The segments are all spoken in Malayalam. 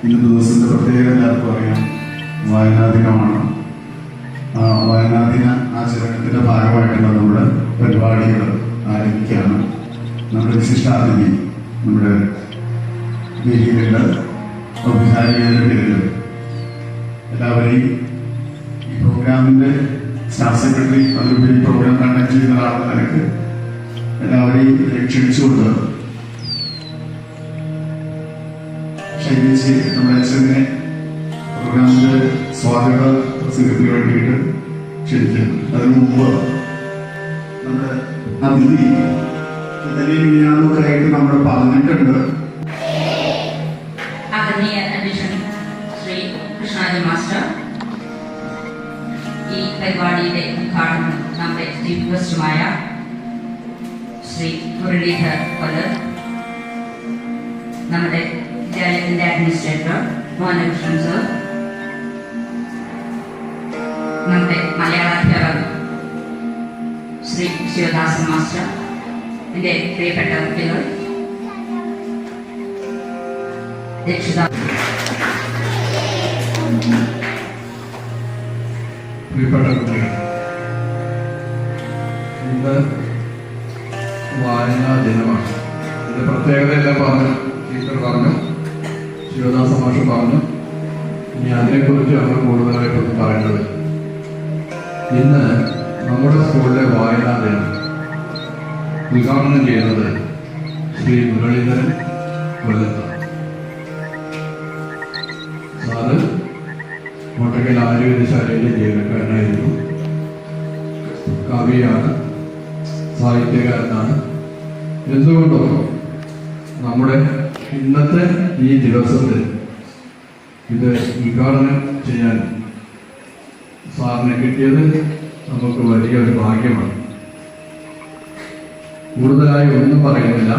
ഇന്നത്തെ ദിവസത്തിന്റെ പ്രത്യേകത എല്ലാവർക്കും അറിയാം, വായനാ ദിനമാണ്. വായനാദിന ആചരണത്തിന്റെ ഭാഗമായിട്ടുള്ള നമ്മുടെ പരിപാടികൾ ആരംഭിക്കുകയാണ്. നമ്മുടെ വിശിഷ്ടാതിഥി നമ്മുടെ വേദിയിലുള്ള ഔപചാരികരുടെ പേരിൽ എല്ലാവരെയും ഈ പ്രോഗ്രാമിന്റെ സ്റ്റാഫ് സെക്രട്ടറി അതിലുപരി പ്രോഗ്രാം കണ്ടക്ട് ചെയ്യുന്ന ആളെന്ന നിലക്ക് എല്ലാവരെയും ക്ഷണിച്ചുകൊണ്ട് ക്ഷണിച്ച് നമ്മുടെ അച്ഛനെ പ്രോഗ്രാമിന്റെ സ്വാഗത പ്രസംഗത്തിന് വേണ്ടിയിട്ട് ക്ഷണിക്കുന്നു. അതിനു മുമ്പ് നമ്മുടെ അതിഥി ഇന്നലെ മിനിയാന്നൊക്കെയായിട്ട് നമ്മൾ പറഞ്ഞിട്ടുണ്ട്. ആദരണീയ അധ്യക്ഷൻ ശ്രീ കൃഷ്ണാജി മാസ്റ്റർ ഈ പരിപാടിയുടെ ഉദ്ഘാടനം നമ്മുടെ ചീഫ് ഗസ്റ്റുമായ ശ്രീ മുരളീധർ കൊല്ലർ, നമ്മുടെ വിദ്യാലയത്തിന്റെ അഡ്മിനിസ്ട്രേറ്റർ മോഹനകൃഷ്ണൻ സർ, നമ്മുടെ മലയാളാധ്യാപകർ ശ്രീ ശിവദാസൻ മാസ്റ്റർ, എൻ്റെ പ്രിയപ്പെട്ട കുട്ടികൾ, പ്രിയപ്പെട്ട കുട്ടികൾ, ഇന്ന് വായനാ ദിനമാണ്. ഇതിന്റെ പ്രത്യേകതയെല്ലാം പറഞ്ഞു, ടീച്ചർ പറഞ്ഞു, ശിവദാസ മാഷ് പറഞ്ഞു. ഇനി അതിനെക്കുറിച്ചാണ് കൂടുതലായിട്ടൊന്നും പറയേണ്ടത്. ഇന്ന് നമ്മുടെ സ്കൂളിലെ വായനാ ദിനം ഉദ്ഘാടനം ചെയ്യുന്നത് ശ്രീ മുരളീധരൻ കൊല്ലത്താണ്. സാറ് കോട്ടക്കൽ ആയുർവേദശാലയിലെ ജീവനക്കാരനായിരുന്നു. കവിയാണ്, സാഹിത്യകാരനാണ്. എന്തുകൊണ്ടോ നമ്മുടെ ഇന്നത്തെ ഈ ദിവസത്തിൽ ഇത് ഉദ്ഘാടനം ചെയ്യാൻ സാറിനെ കിട്ടിയത് നമുക്ക് വലിയൊരു ഭാഗ്യമാണ്. കൂടുതലായി ഒന്നും പറയുന്നില്ല.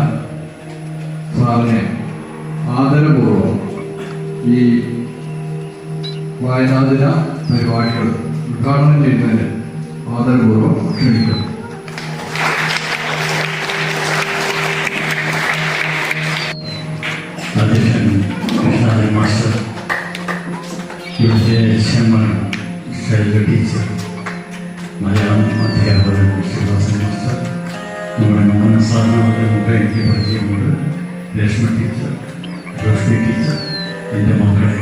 സാറിനെ ആദരപൂർവ്വം ഈ വായനാദിന പരിപാടികൾ ഉദ്ഘാടനം ചെയ്യുന്നതിന് ആദരപൂർവ്വം ക്ഷണിക്കുന്നു. അധ്യക്ഷൻ കൃഷ്ണാജി മാസ്റ്റർ, ഇവിടുത്തെ ശൈല ടീച്ചർ, മലയാളം അധ്യാപകൻ ശിവദാസൻ മാസ്റ്റർ, നമ്മുടെ മോഹന സാറിന് വളരെ മുമ്പ് എനിക്ക് പരിചയമുണ്ട്, രേഷ്മ ടീച്ചർ, ജോഷ്ണി ടീച്ചർ, എൻ്റെ മക്കളെ,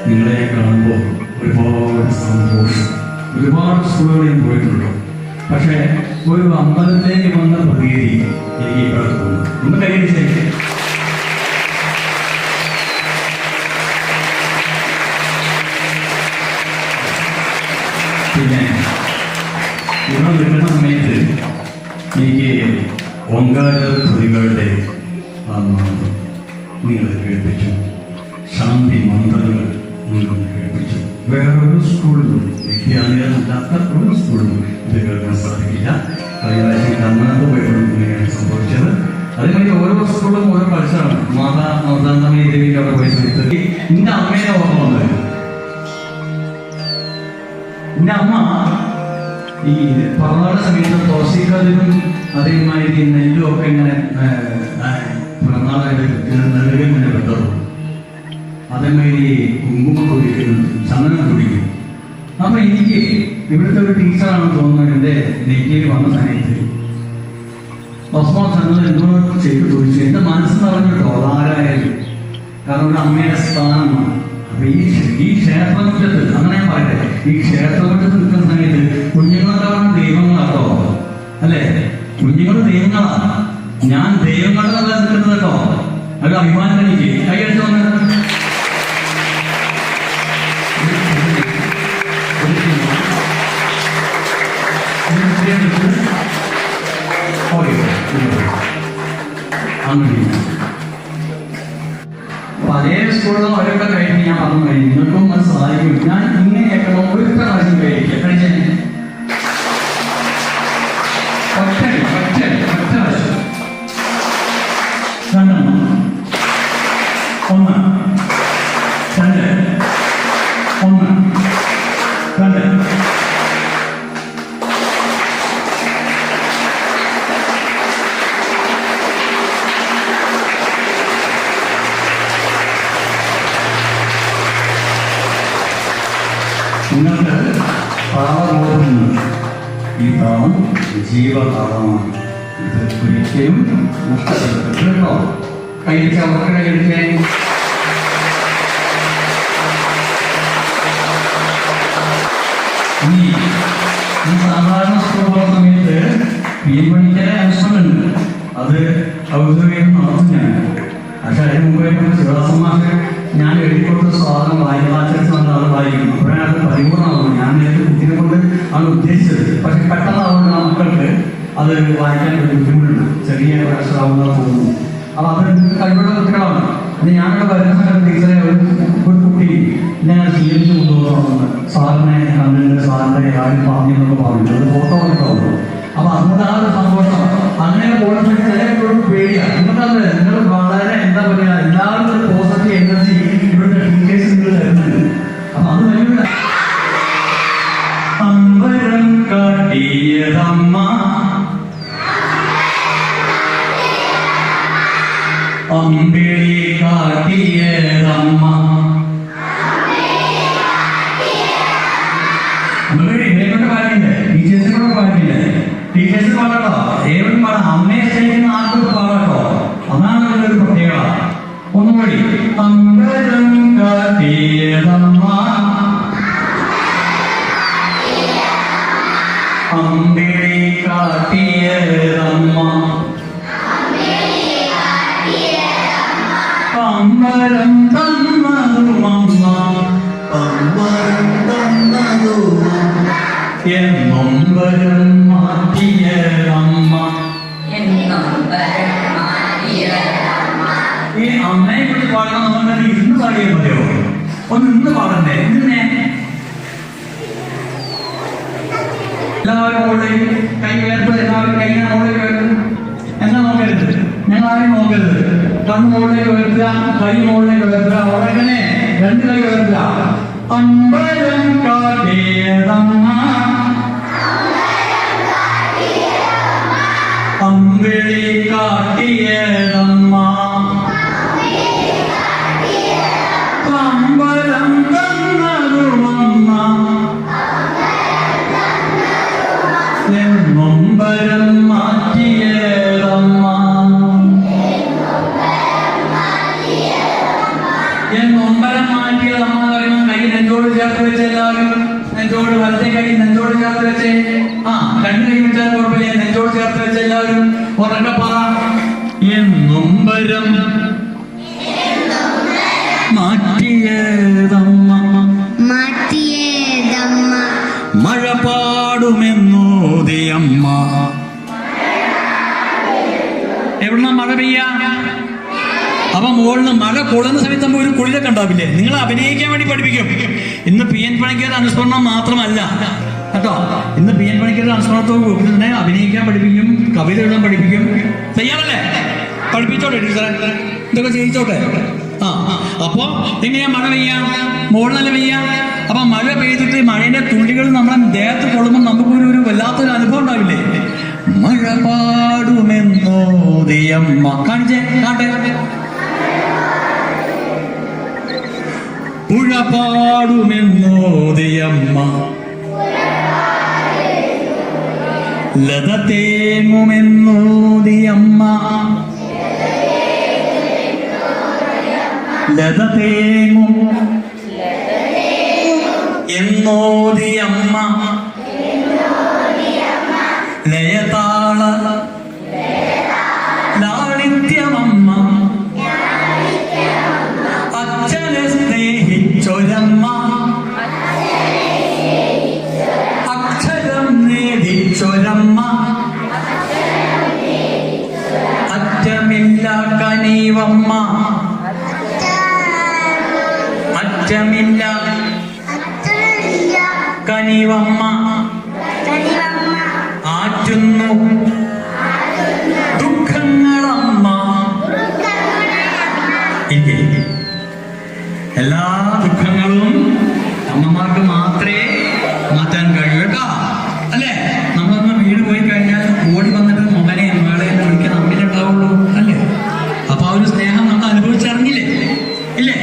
നിങ്ങളെ കാണുമ്പോൾ ഒരുപാട് സന്തോഷം. ഒരുപാട് സ്കൂളുകളിൽ പോയിട്ടുള്ളൂ, പക്ഷേ ഒരു അമ്പലത്തിലേക്ക് വന്ന പ്രതീതി എനിക്ക് ഇവിടെ തോന്നുന്നു. ഒന്ന് കൈവരിച്ചേ. പിന്നെ ഇവിടെ വരുന്ന സമയത്ത് എനിക്ക് ഓങ്കാര കൃതികളുടെ ആ മന്ത്രം നിങ്ങൾ കേൾപ്പിച്ചു, ശാന്തി മന്ത്രങ്ങൾ നിങ്ങൾ കേൾപ്പിച്ചു. വേറൊരു സ്കൂളിലും വിദ്യാലയമല്ലാത്ത ഒരു സ്കൂളിലും ഇത് സ്കൂളിൽ മുഴുവൻ പഠിച്ചതാണ്. മാതാമണി ദേവിക്ക് അവിടെ പോയ സമയത്ത് എൻ്റെ അമ്മേനെ ഓർമ്മ വന്നത്. എൻ്റെ അമ്മ ഈ പിറന്നാള സമയത്ത് തോശിക്കതിനും അതേമാതിരി നെല്ലും ഒക്കെ ഇങ്ങനെ പിറന്നാളായിട്ട് നെല്ലുകൾ ഇങ്ങനെ വെട്ടറും, അതേമാതിരി കുങ്കുമം കുടിക്കുന്നു, ചന്ദനം കുടിക്കും. അപ്പൊ എനിക്ക് ഇവിടുത്തെ ഒരു ടീച്ചറാണെന്ന് തോന്നുന്നത് എൻ്റെ നെറ്റിയിൽ വന്ന സമയത്ത് ഞങ്ങൾ എന്തോ ചെയ്ത് ചോദിച്ചു. എൻ്റെ മനസ്സെന്ന് പറഞ്ഞിട്ടോ അതാരായാലും, കാരണം ഒരു അമ്മയുടെ സ്ഥാനമാണ്. അപ്പൊ ഈ ക്ഷേത്രമുറ്റത്ത്, അങ്ങനെ ഞാൻ പറയട്ടെ, ഈ ക്ഷേത്രമുറ്റത്ത് നിൽക്കുന്ന സമയത്ത് കുഞ്ഞുങ്ങളൊക്കെ ദൈവങ്ങളാട്ടോ, അല്ലേ? കുഞ്ഞുങ്ങൾ ദൈവങ്ങളാ. ഞാൻ ദൈവങ്ങളുടെ നിൽക്കുന്നത് കേട്ടോ. അത് അഭിമാനം എനിക്ക്. കൈയടിച്ചു വന്ന് പഴയ സ്കൂളിലും അവരൊക്കെ കഴിഞ്ഞ് ഞാൻ പറഞ്ഞു കഴിഞ്ഞു. നിങ്ങൾക്കും അത് സഹായിക്കും. ഞാൻ ഇങ്ങനെയൊക്കെ ഒരു പ്രാവശ്യം കഴിക്കുക കഴിച്ചേ ഒറ്റ പ്രാവശ്യം. രണ്ടെണ്ണം, ഒന്ന്, രണ്ട്, ഒന്ന്, രണ്ട്. നിങ്ങൾക്ക് താളബോധമുണ്ട്. ഈ താളം ജീവതാളമാണ്. ഇത് ഒരിക്കലും നഷ്ടപ്പെടരുത് കേട്ടോ. കൈയടിച്ച അവർക്ക് കൈയടിച്ചേ. ഈ സാധാരണ സ്കൂൾ സമയത്ത് പണിക്കര അനുഷ്ഠാനമുണ്ട്. അത് ഔദ്യോഗികം നടത്തും ഞാൻ. പക്ഷെ അതിന് മുമ്പേ ശിവദാസന്മാർക്ക് ഞാൻ എഴുതിക്കൊടുത്ത സ്വാഗതം വായിക്കാച്ചരിച്ച് വന്നാൽ അത് വായിക്കും. അപ്പോഴാണ് അത് പരിപൂർണ്ണമാകും. ഞാൻ നേരത്തെ കുട്ടിയെ കൊണ്ട് ആണ് ഉദ്ദേശിച്ചത്. പക്ഷെ പെട്ടെന്നാവുന്ന മക്കൾക്ക് അത് വായിക്കാൻ ഒരു ബുദ്ധിമുട്ടുണ്ട്. ചെറിയ അക്ഷരാവുന്നതാണ് തോന്നുന്നു. അപ്പൊ അത് കഴിവുള്ള കുട്ടികളാണ്. പിന്നെ ഞാനവിടെ വരുന്ന സമയത്ത് ടീച്ചറെ ഒരു കുട്ടി ഞാൻ സ്വീകരിച്ചു കൊണ്ടുപോകുന്നു. സാറിനെ കണ്ടിട്ട് സാറിന്റെ കാര്യം പറഞ്ഞെന്നൊക്കെ പറഞ്ഞു. അത് ഫോട്ടോ എടുക്കാവുള്ളൂ. അപ്പൊ അതുകൊണ്ട് ആ ഒരു സന്തോഷം അങ്ങനെ പോകുന്ന ചില പേടിയാണ്. നിങ്ങൾക്കത് നിങ്ങൾ വളരെ എന്താ പറയുക, എല്ലാവർക്കും ഒരു പോസിറ്റീവ് എനർജി ഇവിടുത്തെ ടീച്ചേഴ്സ് നിങ്ങൾ തരുന്നുണ്ട്. അപ്പൊ അത് വലിയ അമ്പരം കാട്ടിയതമ്മ, അമ്പിളി കാട്ടിയതമ്മ. ഇതേക്കൊണ്ട് പാടില്ലേ? ടീച്ചേഴ്സിനോട് പാടില്ലേ? ടീച്ചേഴ്സ് പാടട്ടോ, ഏവരും പാടാം. അമ്മയെ സ്നേഹിക്കുന്ന ആൾക്കൊക്കെ പാടട്ടോ. അതാണ് ഒരു പ്രത്യേകത. ഒന്നുകൂടി. അമ്പരം കാട്ടിയതമ്മ, അമ്പിളി കാട്ടിയതമ്മ, അമ്പരം തന്നതുമമ്മ, അമ്പരം തന്നതുമ, എന്നൊമ്പരം മാറ്റിയതമ്മ. ഈ അമ്മയെ കുറിച്ച് പാടണം എന്നുണ്ടെങ്കിൽ ഇന്ന് പാടിയാൽ മതിയോ? ഒന്ന് ഇന്ന് പാടണ്ടേ? ഇന്നെ എല്ലാവരും മുകളിൽ കൈ ഉയർത്തുക. എല്ലാവരും കൈ മുകളിൽ ഉയർത്തുക. എന്നാ നോക്കരുത്, ഞങ്ങൾ ആരും നോക്കരുത്. കണ്ണ് മുകളിലേക്ക് ഉയർത്തുക, കൈ മുകളിലേക്ക് ഉയർത്തുക. ഉടനെ രണ്ട് കൈ ഉയർത്തുക. അമ്പരം കാട്ടിയതമ്മ, അമ്പിളി കാട്ടിയതമ്മ, അമ്പരം തന്നതുമമ്മ, എന്നൊമ്പരം മാറ്റിയതമ്മ, എന്നൊമ്പരം മാറ്റിയതമ്മ എന്ന് പറയുമ്പോൾ കൈ നെഞ്ചോട് ചേർത്ത് വെച്ച് എല്ലാവരും നെഞ്ചോട്, വലത്തെ കൈ നെഞ്ചോട് ചേർത്ത് വെച്ച്, രണ്ട് കൈ വെച്ചാൽ കുഴപ്പമില്ല, നെഞ്ചോട് ചേർത്ത് വെച്ച് എല്ലാവരും ഉറക്കെ പറ. എന്നൊമ്പരം മാറ്റിയതമ്മ, മാറ്റിയതമ്മ, മഴ പാടുമെന്നോദിയമ്മ. എവിടുന്ന മഴ പെയ്യാ? അപ്പൊ മുകളിൽ മഴ കൊള്ളുന്ന സമയത്ത് നമ്മൾ ഒരു കുളിരൊക്കെ ഉണ്ടാവില്ലേ? നിങ്ങൾ അഭിനയിക്കാൻ വേണ്ടി പഠിപ്പിക്കും. ഇന്ന് പി എൻ പണിക്കരുടെ അനുസ്മരണം മാത്രമല്ല കേട്ടോ. ഇന്ന് പി എൻ പണിക്കരുടെ അനുസ്മരണത്തോട് കൂടി തന്നെ അഭിനയിക്കാൻ പഠിപ്പിക്കും, കവിത എഴുതാൻ പഠിപ്പിക്കും. തയ്യാറല്ലേ? പഠിപ്പിച്ചോട്ടെ ടീച്ചറെ, ഇതൊക്കെ ചെയ്യിച്ചോട്ടെ. അപ്പൊ എങ്ങനെയാ മഴ പെയ്യാം? മുകളിൽ നല്ല പെയ്യാം. അപ്പൊ മഴ പെയ്തിട്ട് മഴയുടെ തുള്ളികൾ നമ്മളെ ദേഹത്ത് കൊള്ളുമ്പോൾ നമുക്കൊരു വല്ലാത്തൊരു അനുഭവം ഉണ്ടാവില്ലേ? മഴ പാടുമെന്നോദിയമ്മ കാണിച്ചേ, കാട്ടെ. പുഴ പാടുമെന്നോദിയമ്മ, ലത തേങ്ങുമെന്നോദിയമ്മ, ലത തേങ്ങും എന്നോദിയമ്മ, ലയതാള ലാളിത്യമമ്മ, അച്ഛനെ സ്നേഹിച്ചൊരമ്മ, അക്ഷരം നേദിച്ചൊരമ്മ, അറ്റമില്ല കനിവമ്മ, അറ്റമില്ല കനിവമ്മ, ആറ്റുന്നു ദുഃഖങ്ങളമ്മ. എല്ലാ ദുഃഖങ്ങളും അമ്മമാർക്ക് മാത്രമേ മാറ്റാൻ കഴിയൂ കേട്ടോ, അല്ലേ? നമ്മളൊന്ന് വീട് പോയി കഴിഞ്ഞാൽ ഓടി വന്നിട്ട് മകനെയും മകളെയും വിളിക്കാൻ അമ്മയിലേ ഉണ്ടാവുള്ളൂ, അല്ലേ? അപ്പൊ ആ ഒരു സ്നേഹം നമ്മൾ അനുഭവിച്ചിറങ്ങില്ലേ, ഇല്ലേ?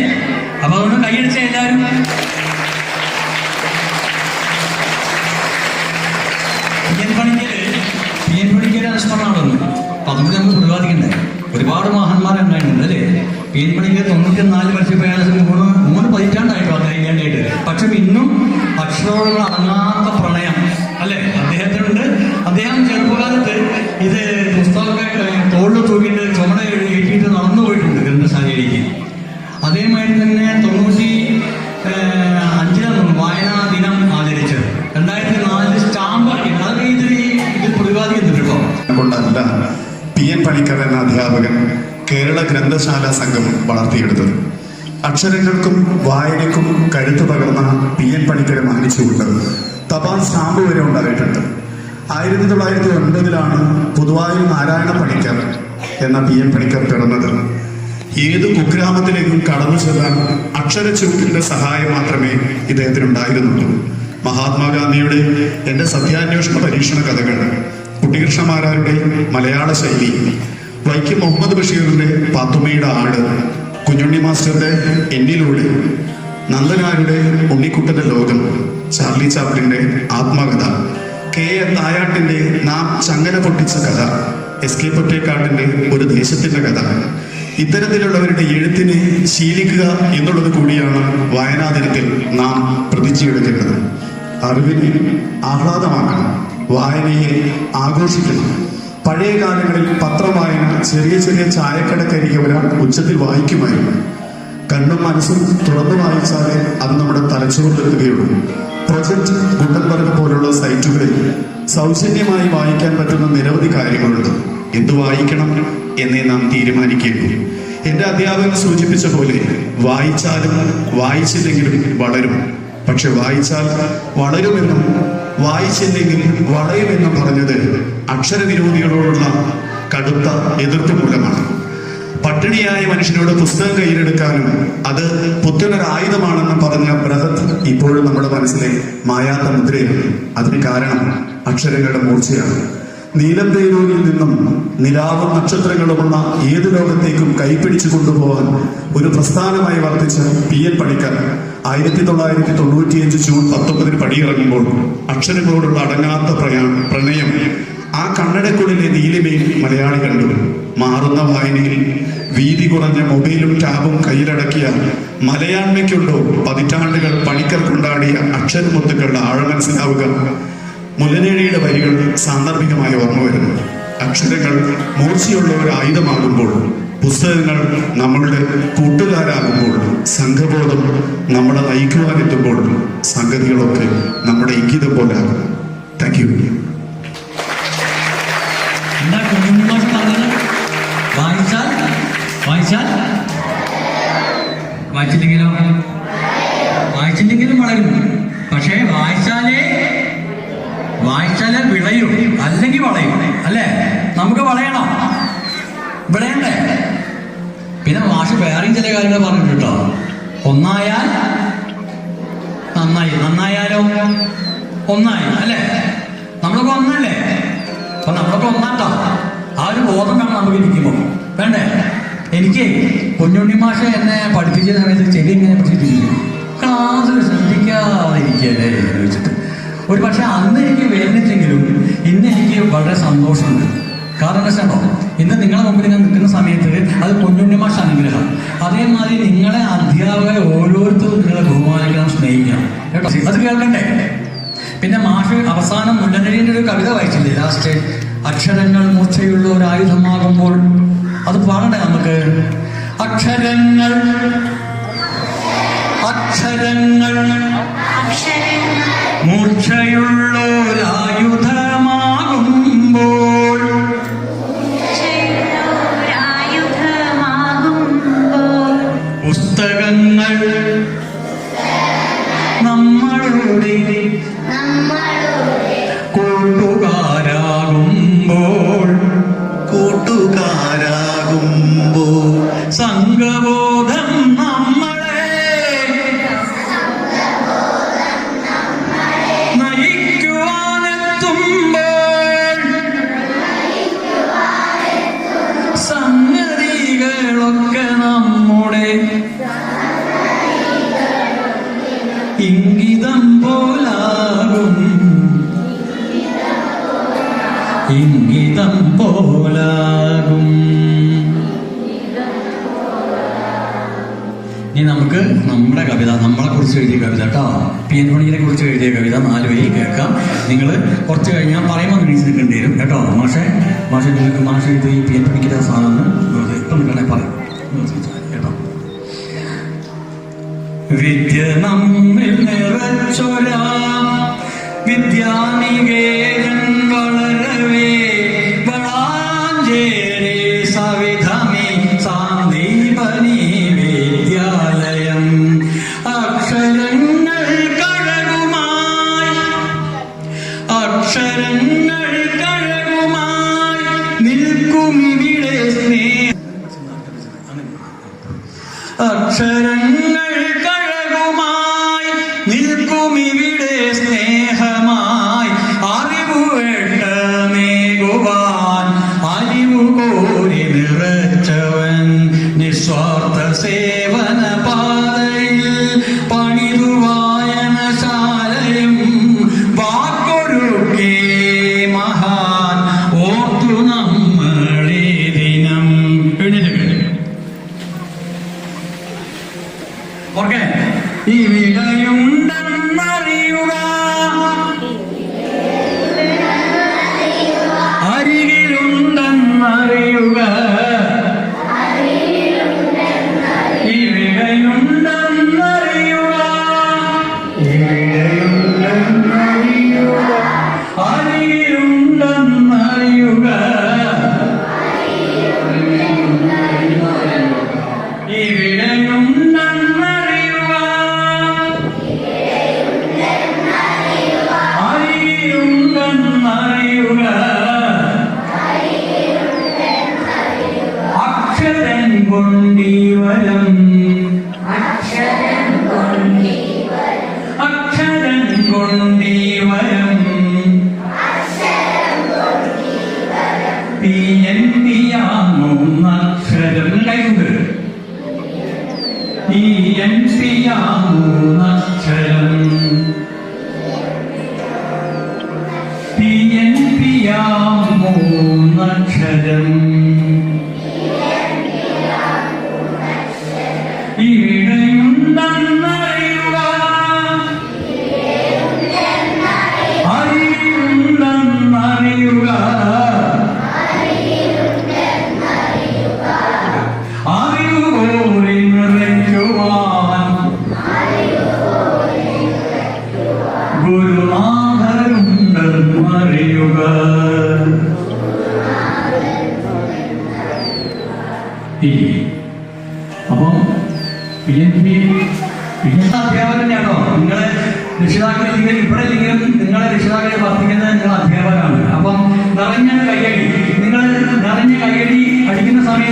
അപ്പൊ അതുകൊണ്ട് കൈയടിച്ച എല്ലാവരും. പി എൻ പണിക്കര് അനുസ്മരണമാണല്ലോ. അപ്പൊ അതുകൊണ്ട് നമുക്ക് പ്രതിപാദിക്കണ്ടേ? ഒരുപാട് മഹാന്മാരുണ്ടായിട്ടുണ്ട്, അല്ലേ? പി എൻ പണിക്കര് 94 വർഷം പ്രയാസം 3 പതിറ്റാണ്ടായിട്ടോ അദ്ദേഹം വേണ്ടിയിട്ട്. പക്ഷെ ഇന്നും അക്ഷരോടുള്ള അടങ്ങാത്ത പ്രണയം, അല്ലേ, അദ്ദേഹത്തിനുണ്ട്. അദ്ദേഹം ചെറുപ്പകാലത്ത് ഇത് പുസ്തകമൊക്കെ തോളിൽ തൂക്കിയിട്ട് ചുമട ഏറ്റിയിട്ട് നടന്നു പോയിട്ടുണ്ട് ഗ്രന്ഥശാലയിലേക്ക്. അതേമാതിരി തന്നെ 95 വായനാ ദിനം ആചരിച്ചത് 2004 സ്റ്റാമ്പ് ഇറക്കിയത്. അതൊക്കെ ഇതിൽ പ്രതിപാദിക്കുന്നുണ്ട് കേട്ടോ. കൊണ്ടല്ല പി എൻ പണിക്കർ എന്ന അധ്യാപകൻ കേരള ഗ്രന്ഥശാല സംഘം വളർത്തിയെടുത്തത്. അക്ഷരങ്ങൾക്കും വായനയ്ക്കും കരുത്ത് പകർന്ന പി എൻ പണിക്കരെ മാനിച്ചുകൊണ്ട് തപാൽ സ്റ്റാമ്പ് വരെ ഉണ്ടായിട്ടുണ്ട്. 1909 പുതുവായൂർ നാരായണ പണിക്കർ എന്ന പി എൻ പണിക്കർ പിറന്നത്. ഏത് കുഗ്രാമത്തിലേക്കും കടന്നു ചെല്ലാൻ അക്ഷരച്ചുവട്ടിന്റെ സഹായം മാത്രമേ ഇദ്ദേഹത്തിനുണ്ടായിരുന്നുള്ളൂ. മഹാത്മാഗാന്ധിയുടെ എൻ്റെ സത്യാന്വേഷണ പരീക്ഷണ കഥകൾ, കുട്ടികൃഷ്ണമാരാരുടെ മലയാള ശൈലി, വൈക്കം മുഹമ്മദ് ബഷീറിന്റെ പാത്തുമ്മയുടെ ആട്, കുഞ്ഞുണ്ണി മാസ്റ്ററുടെ എന്നിലൂടെ, നന്ദനാരുടെ ഉണ്ണിക്കുട്ടന്റെ ലോകം, ചാർലി ചാപ്ലിന്റെ ആത്മകഥ, കെ എൻ നായാട്ടിന്റെ നാം ചങ്ങല പൊട്ടിച്ച കഥ, എസ് കെ പൊറ്റേക്കാട്ടിന്റെ ഒരു ദേശത്തിന്റെ കഥ, ഇത്തരത്തിലുള്ളവരുടെ എഴുത്തിനെ ശീലിക്കുക എന്നുള്ളത് കൂടിയാണ് വായനാ ദിനത്തിൽ നാം പ്രതിജ്ഞയെടുക്കേണ്ടത്. അറിവിനെ ആഹ്ലാദമാക്കണം, വായനയെ ആഘോഷിക്കണം. പഴയ കാലങ്ങളിൽ പത്രവായന ചെറിയ ചെറിയ ചായക്കടക്കരികെ ഒരാൾ ഉച്ചത്തിൽ വായിക്കുമായിരുന്നു. കണ്ണും മനസ്സും തുറന്നു വായിച്ചാലേ അത് നമ്മുടെ തലച്ചോറിലെത്തുകയുള്ളൂ. പ്രൊജക്ട് ഗുട്ടൻബർഗ് പോലുള്ള സൈറ്റുകളിൽ സൗജന്യമായി വായിക്കാൻ പറ്റുന്ന നിരവധി കാര്യങ്ങളുണ്ട്. എന്ത് വായിക്കണം എന്നേ നാം തീരുമാനിക്കുന്നു. എൻ്റെ അധ്യാപകൻ സൂചിപ്പിച്ച പോലെ വായിച്ചാലും വായിച്ചില്ലെങ്കിലും വളരും. പക്ഷെ വായിച്ചാൽ വളരുമെന്നും വായിച്ചില്ലെങ്കിൽ വളയുമെന്നും പറഞ്ഞത് അക്ഷരവിരോധികളോടുള്ള കടുത്ത എതിർപ്പ് മൂലമാണ്. പട്ടിണിയായ മനുഷ്യനോട് പുസ്തകം കയ്യിലെടുക്കാനും അത് പുത്തനൊരായുധമാണെന്ന് പറഞ്ഞ ബൃഹത് ഇപ്പോഴും നമ്മുടെ മനസ്സിലെ മായാത്ത മുദ്രയാണ്. അതിന് കാരണം അക്ഷരങ്ങളുടെ മൂർച്ചയാണ്. നീലം തേരൂരിൽ നിന്നും നിലാവും നക്ഷത്രങ്ങളുമുള്ള ഏത് ലോകത്തേക്കും കൈപ്പിടിച്ചു കൊണ്ടുപോകാൻ ഒരു പ്രസ്ഥാനമായി വർദ്ധിച്ച പി എൻ പണിക്കർ 1995 ജൂൺ 19 പടിയിറങ്ങുമ്പോൾ അക്ഷരങ്ങളോടുള്ള അടങ്ങാത്ത പ്രണയം ആ കണ്ണടക്കുള്ളിലെ നീലിമയിൽ മലയാളി കണ്ടു. മാറുന്ന വായനയിൽ വീതി കുറഞ്ഞ മൊബൈലും ടാബും കയ്യിലടക്കിയ മലയാണ്മയ്ക്കുണ്ടോ പതിറ്റാണ്ടുകൾ പണിക്കർ കൊണ്ടാടിയ അക്ഷരമുത്തുക്കളുടെ ആഴം മനസ്സിലാവുക. മുല്ലനേഴിയുടെ വരികൾ സാന്ദർഭികമായി ഓർമ്മ വരുന്നു. അക്ഷരങ്ങൾ മൂർച്ചയുള്ള ഒരു ആയുധമാകുമ്പോൾ, പുസ്തകങ്ങൾ നമ്മളുടെ കൂട്ടുകാരാകുമ്പോൾ, സംഘബോധം നമ്മളെ നയിക്കുവാനെത്തുമ്പോൾ സംഗതികളൊക്കെ നമ്മുടെ ഇംഗിതം പോലാകും. Thank you. വായിച്ചില്ലെങ്കിലും വളരും. പക്ഷേ വായിച്ചാലേ വിളയും, അല്ലെങ്കിൽ വളയും. അല്ലേ? നമുക്ക് വളയണം. ഇവിടെയുണ്ടേ. പിന്നെ മാഷ് വേറെയും ചില കാര്യങ്ങൾ പറഞ്ഞിട്ട് കേട്ടോ. ഒന്നായാൽ നന്നായി, നന്നായാലോ ഒന്നായി അല്ലേ? നമ്മളൊക്കെ ഒന്നല്ലേ? അപ്പൊ നമ്മളൊക്കെ ഒന്നാട്ടോ. ആ ഒരു ബോധം വേണം നമുക്ക് ഇരിക്കുമ്പോൾ, വേണ്ടേ? എനിക്ക് കുഞ്ഞുണ്ണി മാഷ എന്നെ പഠിപ്പിച്ച സമയത്ത് ചെടി ഇങ്ങനെ പിടിച്ചിട്ടിരിക്കും, ക്ലാസ്സിൽ ശ്രദ്ധിക്കാതിരിക്കല്ലേ ചോദിച്ചിട്ട്. ഒരു പക്ഷെ അന്ന് എനിക്ക് വേദനിച്ചെങ്കിലും ഇന്ന് എനിക്ക് വളരെ സന്തോഷമുണ്ട്. കാരണം എന്താ വെച്ചാൽ ഇന്ന് നിങ്ങളെ മുമ്പിൽ ഞാൻ നിൽക്കുന്ന സമയത്ത് അത് കുഞ്ഞുണ്ണി മാഷ അനുഗ്രഹം. അതേമാതിരി നിങ്ങളെ അധ്യാപകരെ ഓരോരുത്തരും നിങ്ങളെ ബഹുമാനിക്കണം, സ്നേഹിക്കണം കേട്ടോ. അത് കേൾക്കണ്ടേ? പിന്നെ മാഷ് അവസാനം മുല്ലനരിയുടെ ഒരു കവിത വായിച്ചില്ലേ ലാസ്റ്റ്? അക്ഷരങ്ങൾ മൂർച്ചയുള്ള ഒരു ആയുധമാകുമ്പോൾ. അത് പാടണ്ടേ നമുക്ക്? അക്ഷരങ്ങൾ അക്ഷരങ്ങൾ മൂർച്ചയുള്ളൊരായുധമാകുമ്പോൾ പുസ്തകങ്ങൾ നമ്മളുടെ കൂട്ടുകാരാകുമ്പോൾ സംഘബോധം നമ്മളെ നയിക്കുവാനെത്തുമ്പോൾ സംഗതികളൊക്കെ നമ്മുടെ ഇംഗിതം പോലാകും, ഇംഗിതം പോലാകും. ഇനി നമുക്ക് നമ്മുടെ കവിത, നമ്മളെ കുറിച്ച് എഴുതിയ കവിത കേട്ടോ. പി.എൻ. പണിക്കരെ കുറിച്ച് എഴുതിയ കവിത 4 വരി കേൾക്കാം. നിങ്ങൾ കുറച്ച് കഴിഞ്ഞാൽ പറയുമ്പോൾ എണീച്ച് നിൽക്കേണ്ടി വരും കേട്ടോ. മാഷെ നിങ്ങൾക്ക് മാഷ് എഴുതി പി.എൻ. പണിക്കരെ സാധനം ഇപ്പം നിങ്ങളെ പറയും കേട്ടോ. വിദ്യ നമ്മിൽ നിറച്ചൊരാ വിദ്യാനികേതൻ വളരവേ വളാഞ്ചേരി സവിധമി സാന്ദീപനി വിദ്യാലയം. അക്ഷരങ്ങൾ കഴകുമായി അക്ഷരങ്ങൾ കഴകുമായി നിൽക്കുമിവിടെ അക്ഷരങ്ങൾ കഴകുമായി നിൽക്കുമിവിടെ സ്നേഹമായി അറിവു വേട്ടമേകുവാൻ അറിവു കോരി നിറച്ചവൻ നിസ്വാർത്ഥ സേവന പാതയിൽ പണിതു വായനശാലയും വാക്കൊരുക്കേ മഹാൻ ഓർത്തു നമ്മളെ ദിനം. ഓക്കെ, ഇവിടെയുണ്ടെന്നറിയുക അരികിലുണ്ടെന്നറിയുക ഇവിടെയുണ്ടെന്നറിയുക അരികിലുണ്ടെന്നറിയുക ഇവിടെയുണ്ടെന്നറിയുക അരികിലുണ്ടെന്നറിയുക അക്ഷരം കൊണ്ടീവരം അക്ഷരം കൊണ്ടീവരം മൂന്നക്ഷരം കൈകൊണ്ട് മൂന്നക്ഷരം മൂന്നക്ഷരം ഇവിടെയുണ്ടെന്നറിയുക അറിയുണ്ടെന്നറിയുക അറിവ് കോരി നിറയ്ക്കുവാൻ ഗുരുനാഥരുണ്ടെന്നറിയുക. അപ്പം അധ്യാപകൻ തന്നെയാണോ നിങ്ങളെ രക്ഷിതാക്കൾ? ഇവിടെ ഇല്ലെങ്കിലും നിങ്ങളെ രക്ഷിതാക്കളെ വർദ്ധിക്കുന്നത് നിങ്ങൾ അധ്യാപകരാണ്. അപ്പം നിറഞ്ഞ കയ്യടി, നിങ്ങൾ നിറഞ്ഞ കയ്യടി അടിക്കുന്ന സമയത്ത്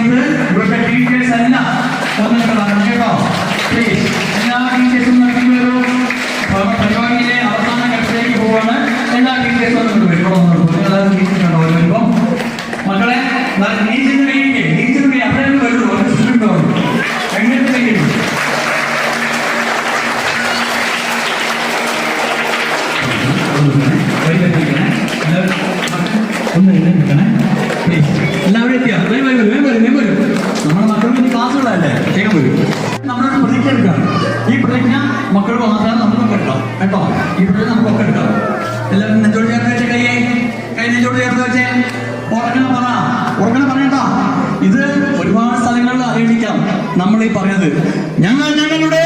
നമ്മൾ ഈ പറഞ്ഞത് ഞങ്ങൾ ഞങ്ങളുടെ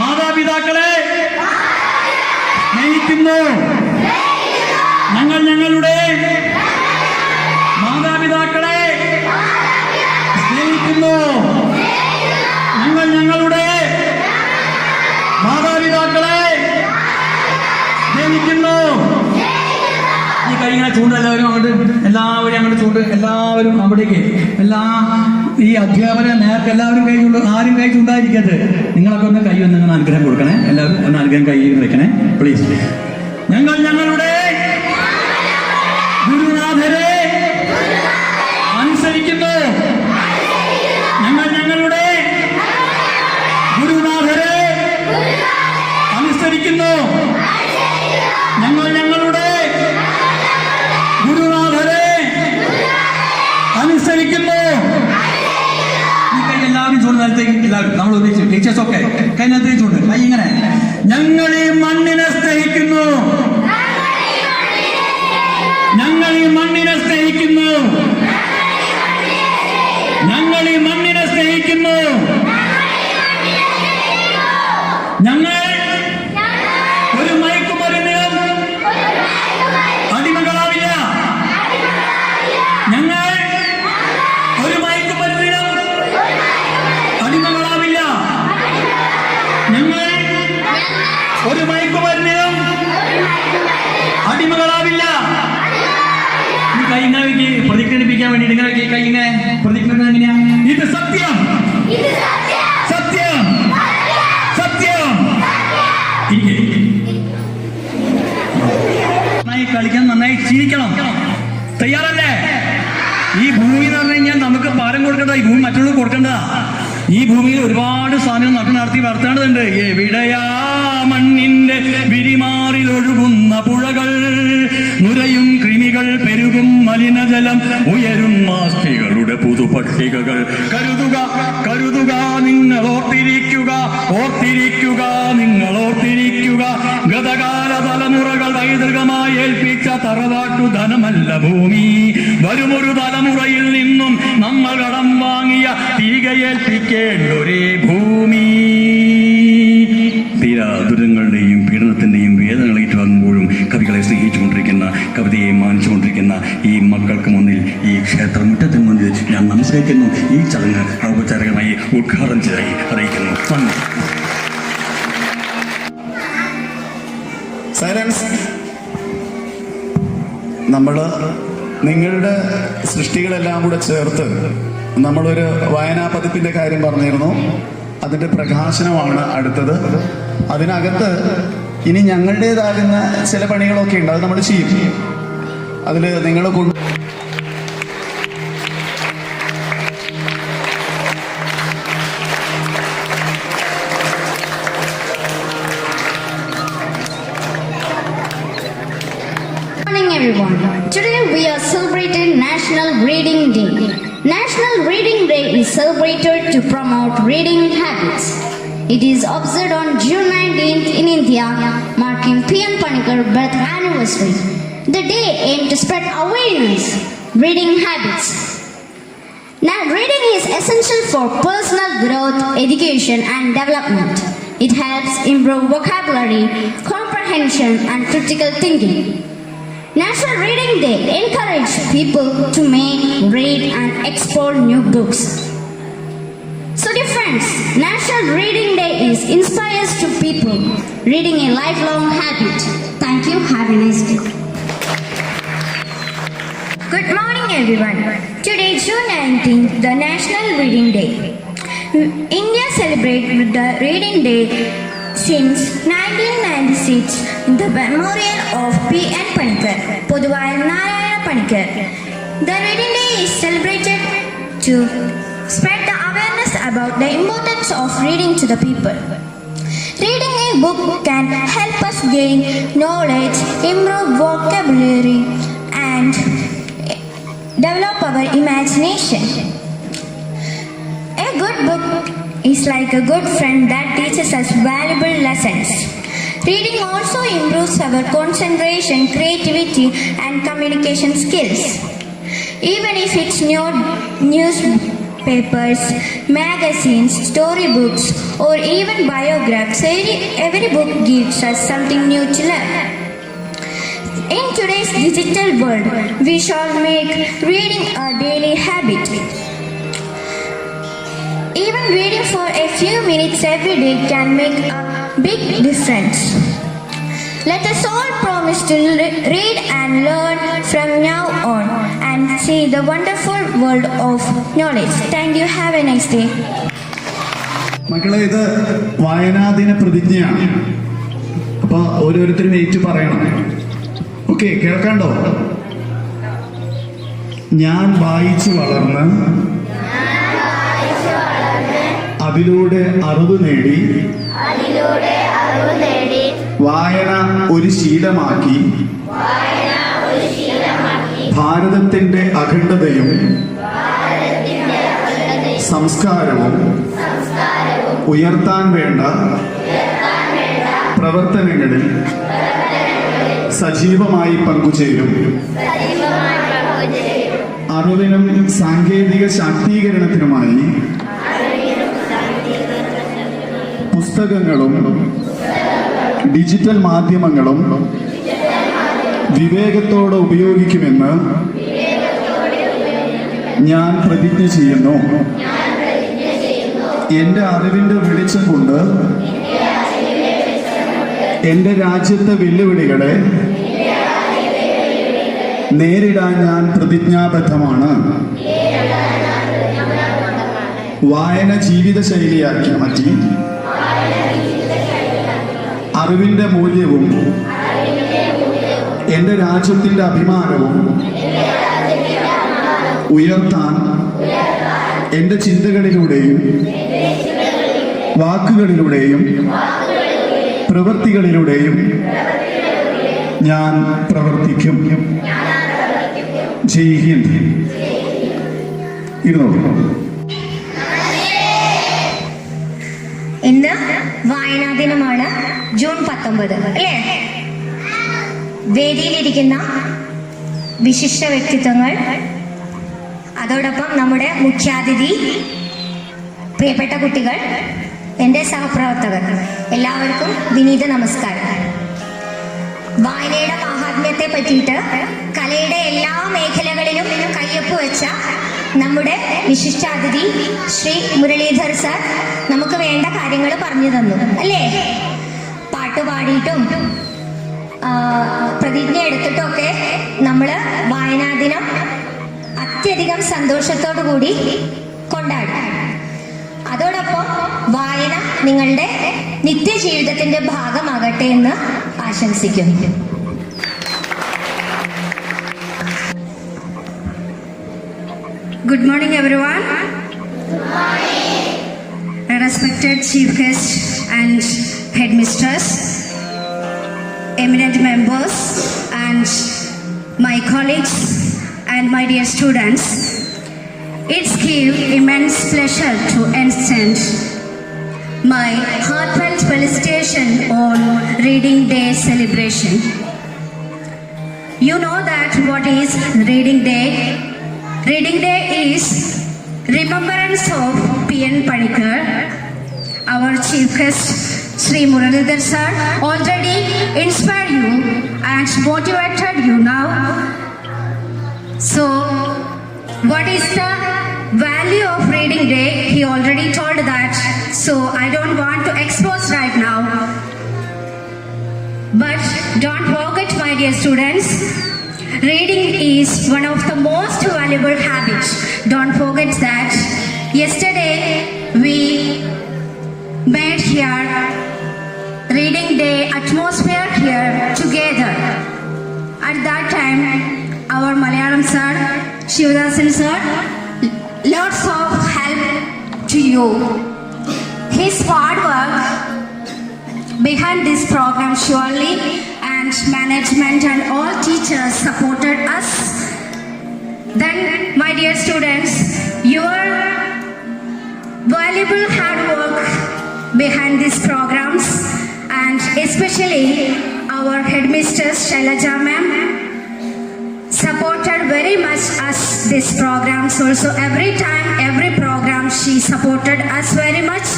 മാതാപിതാക്കളെ സ്നേഹിക്കുന്നു. ഞങ്ങൾ ഞങ്ങളുടെ മാതാപിതാക്കളെ സ്നേഹിക്കുന്നു. ഞങ്ങൾ ഞങ്ങളുടെ മാതാപിതാക്കളെ സ്നേഹിക്കുന്നു. ഈ കഴിഞ്ഞ ചൂണ്ട് എല്ലാവരും അങ്ങോട്ട് ചൂണ്ട്, എല്ലാവരും അവിടേക്ക്, ഈ അധ്യാപന നേർക്ക് എല്ലാവരും കൈ ചൂണ്ട്. ആരും കൈ ചൂണ്ടായിരിക്കരുത്. നിങ്ങളൊക്കെ ഒന്ന് കൈ ഒന്ന് അനുഗ്രഹം കൊടുക്കണേ. എല്ലാവരും ഒന്ന് അനുഗ്രഹം കൈ വെക്കണേ പ്ലീസ്. ഞങ്ങൾ ഞങ്ങളുടെ ഗുരുനാഥരെ അനുസരിക്കുന്നു. ഞങ്ങൾ ഞങ്ങളുടെ ഗുരുനാഥരെ അനുസരിക്കുന്നു. ഞങ്ങൾ ഞങ്ങളുടെ ഗുരുനാഥരെ അനുസരിക്കുന്നു. ഈ കൈ എല്ലാവരും ചൂട് നേരത്തേക്ക് എല്ലാവരും നമ്മൾ ഉപയോഗിച്ചു ടീച്ചേഴ്സ് ഒക്കെ കൈ നേരത്തേക്ക് ചൂട്. കൈ ഇങ്ങനെ. ഞങ്ങൾ ഈ മണ്ണിനെ സ്നേഹിക്കുന്നു. ഞങ്ങൾ ഈ മണ്ണിനെ സ്നേഹിക്കുന്നു. ഞങ്ങൾ ഈ മണ്ണിനെ സ്നേഹിക്കുന്നു. ഞങ്ങൾ ഒരു മയക്കുമരുന്നിനും അടിമകളാവില്ല. ഞങ്ങൾ ഒരു മയക്കുമരുന്നിനും അടിമകളാവില്ല. ഞങ്ങൾ ഒരു മയക്കുമരുന്നിനും അടിമകളാവില്ല. ഈ കൈ ഇങ്ങനെ പ്രതിജ്ഞിപ്പിക്കാൻ വേണ്ടി ഇങ്ങനെ കൈ ഇങ്ങനെ പ്രതിജ്ഞിക്കുന്നത് എങ്ങനെയാ? ഇത് സത്യം, സത്യം, സത്യം. നന്നായി കളിക്കാൻ, നന്നായി ചിരിക്കണം. തയ്യാറല്ലേ? ഈ ഭൂമി എന്ന് പറഞ്ഞു കഴിഞ്ഞാൽ നമുക്ക് പാരം കൊടുക്കണ്ട, ഈ ഭൂമി മറ്റുള്ളവർ കൊടുക്കണ്ടതാ. ഈ ഭൂമിയിൽ ഒരുപാട് സാധനങ്ങൾ നടത്തി വളർത്തേണ്ടതുണ്ട്. എവിടെയാ മണ്ണിന്റെ വിരിമാറിൽ ഒഴുകുന്ന പുഴകൾ, നുരയും കൃമികൾ പെരുകും മലിനജലം, ഉയരും മാസ്തികളുടെ പുതുപട്ടികകൾ. കരുതുക കരുതുക നിങ്ങൾ ഓർത്തിരിക്കുക, ഓർത്തിരിക്കുക നിങ്ങൾ ഓർത്തിരിക്കുക. ഗതകാല തലമുറകൾ പൈതൃകമായി ഏൽപ്പിച്ച തറവാട്ടു ധനമല്ല ഭൂമി. വരുമൊരു തലമുറയിൽ നിന്നും നമ്മൾ കടം വാങ്ങിയ തിരികെ ഏൽപ്പിക്കേണ്ടൊരേ ഭൂമി. ദുരങ്ങളുടെയും പീഡനത്തിന്റെയും വേദനകൾ ഏറ്റുവാങ്ങുമ്പോഴും കവികളെ സ്നേഹിച്ചുകൊണ്ടിരിക്കുന്ന, കവിതയെ മാനിച്ചുകൊണ്ടിരിക്കുന്ന ഈ മക്കൾക്ക് മുന്നിൽ, ഈ ക്ഷേത്രമുറ്റത്തിന് മുന്നിൽ ഞാൻ നമസ്കരിക്കുന്നു. ഈ ചടങ്ങ് ഔപചാരികമായി ഉദ്ഘാടനം ചെയ്തായി അറിയിക്കുന്നു. നന്ദി. സൈലൻസ്. നമ്മൾ നിങ്ങളുടെ സൃഷ്ടികളെല്ലാം കൂടെ ചേർത്ത് നമ്മളൊരു വായനാ പതിപ്പിന്റെ കാര്യം പറഞ്ഞിരുന്നു. അതിന്റെ പ്രകാശനമാണ് അടുത്തത്. അതിനകത്ത് ഇനി ഞങ്ങളുടേതാകുന്ന ചില പണികളൊക്കെ ഉണ്ട്. അത് നമ്മൾ ചെയ്യും. അതിൽ നിങ്ങൾ everyone. Today we are celebrating National Reading Day. National Reading Day is celebrated to promote reading habits. It is observed on June 19th in India, marking P.N. Panikar's birth anniversary. The day aims to spread awareness, reading habits. Now, reading is essential for personal growth, education and development. It helps improve vocabulary, comprehension and critical thinking. National Reading Day encourages people to make, read and explore new books. So dear friends, National Reading Day inspires to people reading a lifelong habit. Thank you. Have a nice day. Good morning everyone. Today June 19th, the National Reading Day. India celebrates the Reading Day since 1996 in the memorial of P.N. Panikar, Poduvayal Narayana Panikar. The Reading Day is celebrated to spread the awareness about the importance of reading to the people. Reading a book can help us gain knowledge, improve vocabulary and develop our imagination. A good book is like a good friend that teaches us valuable lessons. Reading also improves our concentration, creativity and communication skills. even if it's new newspapers, magazines, storybooks, or even biographies. Every book gives us something new to learn. In today's digital world, we shall make reading a daily habit. Even reading for a few minutes every day can make a big difference. Let us all promise to read and learn from now on and see the wonderful world of knowledge. Thank you. Have a nice day. മക്കളെ, ഇത് വായനാദിന പ്രതിജ്ഞയാണ്. അപ്പൊ ഓരോരുത്തരും ഏറ്റു പറയണം. ഓക്കെ, കേൾക്കാണ്ടോ? ഞാൻ വായിച്ചു വളർന്ന് അതിലൂടെ അറിവ് നേടി വായന ഒരു ശീലമാക്കി ഭാരതത്തിന്റെ അഖണ്ഡതയും സംസ്കാരവും ഉയർത്താൻ വേണ്ട പ്രവർത്തനങ്ങളിൽ സജീവമായി പങ്കുചേരും. അറിവിനും സാങ്കേതിക ശാക്തീകരണത്തിനുമായി പുസ്തകങ്ങളും ഡിജിറ്റൽ മാധ്യമങ്ങളും വിവേകത്തോടെ ഉപയോഗിക്കുമെന്ന് ഞാൻ പ്രതിജ്ഞ ചെയ്യുന്നു. എൻ്റെ അറിവിൻ്റെ വെളിച്ചം കൊണ്ട് എൻ്റെ രാജ്യത്തെ വെല്ലുവിളികളെ നേരിടാൻ ഞാൻ പ്രതിജ്ഞാബദ്ധമാണ്. വായന ജീവിതശൈലിയാക്കി മാറ്റി അറിവിന്റെ മൂല്യവും എൻ്റെ രാജ്യത്തിന്റെ അഭിമാനവും ഉയർത്താൻ എൻ്റെ ചിന്തകളിലൂടെയും വാക്കുകളിലൂടെയും പ്രവൃത്തികളിലൂടെയും ഞാൻ പ്രവർത്തിക്കും. ജയ് ഹിന്ദ്. ഇരുന്നോളൂ. ഇന്ന് വായനാ ദിനമാണ്, ജൂൺ 19, അല്ലേ? വേദിയിലിരിക്കുന്ന വിശിഷ്ട വ്യക്തിത്വങ്ങൾ, അതോടൊപ്പം നമ്മുടെ മുഖ്യാതിഥി, പ്രിയപ്പെട്ട കുട്ടികൾ, എൻ്റെ സഹപ്രവർത്തകർ, എല്ലാവർക്കും വിനീത നമസ്കാരം. വായനയുടെ മാഹാത്മ്യത്തെ പറ്റിയിട്ട് കലയുടെ എല്ലാ മേഖലകളിലും കയ്യൊപ്പ് വെച്ച നമ്മുടെ വിശിഷ്ടാതിഥി ശ്രീ മുരളീധർ സാർ നമുക്ക് വേണ്ട കാര്യങ്ങൾ പറഞ്ഞു തന്നു, അല്ലേ? പാട്ട് പാടിയിട്ടും പ്രതിജ്ഞ എടുത്തിട്ടൊക്കെ നമ്മൾ വായനാ ദിനം അത്യധികം സന്തോഷത്തോടു കൂടി കൊണ്ടാടി. അതോടൊപ്പം വായന നിങ്ങളുടെ നിത്യജീവിതത്തിന്റെ ഭാഗമാകട്ടെ എന്ന് ആശംസിക്കുന്നു. Good morning, everyone. Good morning. Respected chief guest and headmistress, eminent members, and my colleagues and my dear students, it's give immense pleasure to extend my heartfelt felicitation on Reading Day celebration. You know that what is Reading Day? Reading Day is remembrance of P.N. Panikkar. Our chief guest, Sri Muralidhar sir, already inspired you and motivated you now. So, what is the value of Reading Day? He already told that. So, I don't want to expose right now. But don't forget, my dear students, reading is one of the most valuable habits. Don't forget that. Yesterday we made here Reading Day atmosphere here together. At that time, our Malayalam sir, Shivadasan sir, lots of help to you. His hard work behind this program surely, and management and all teachers supported us. Then, my dear students, your valuable hard work behind these programs, and especially our headmistress Shailaja ma'am supported very much us these programs also. Every time, every program, she supported us very much.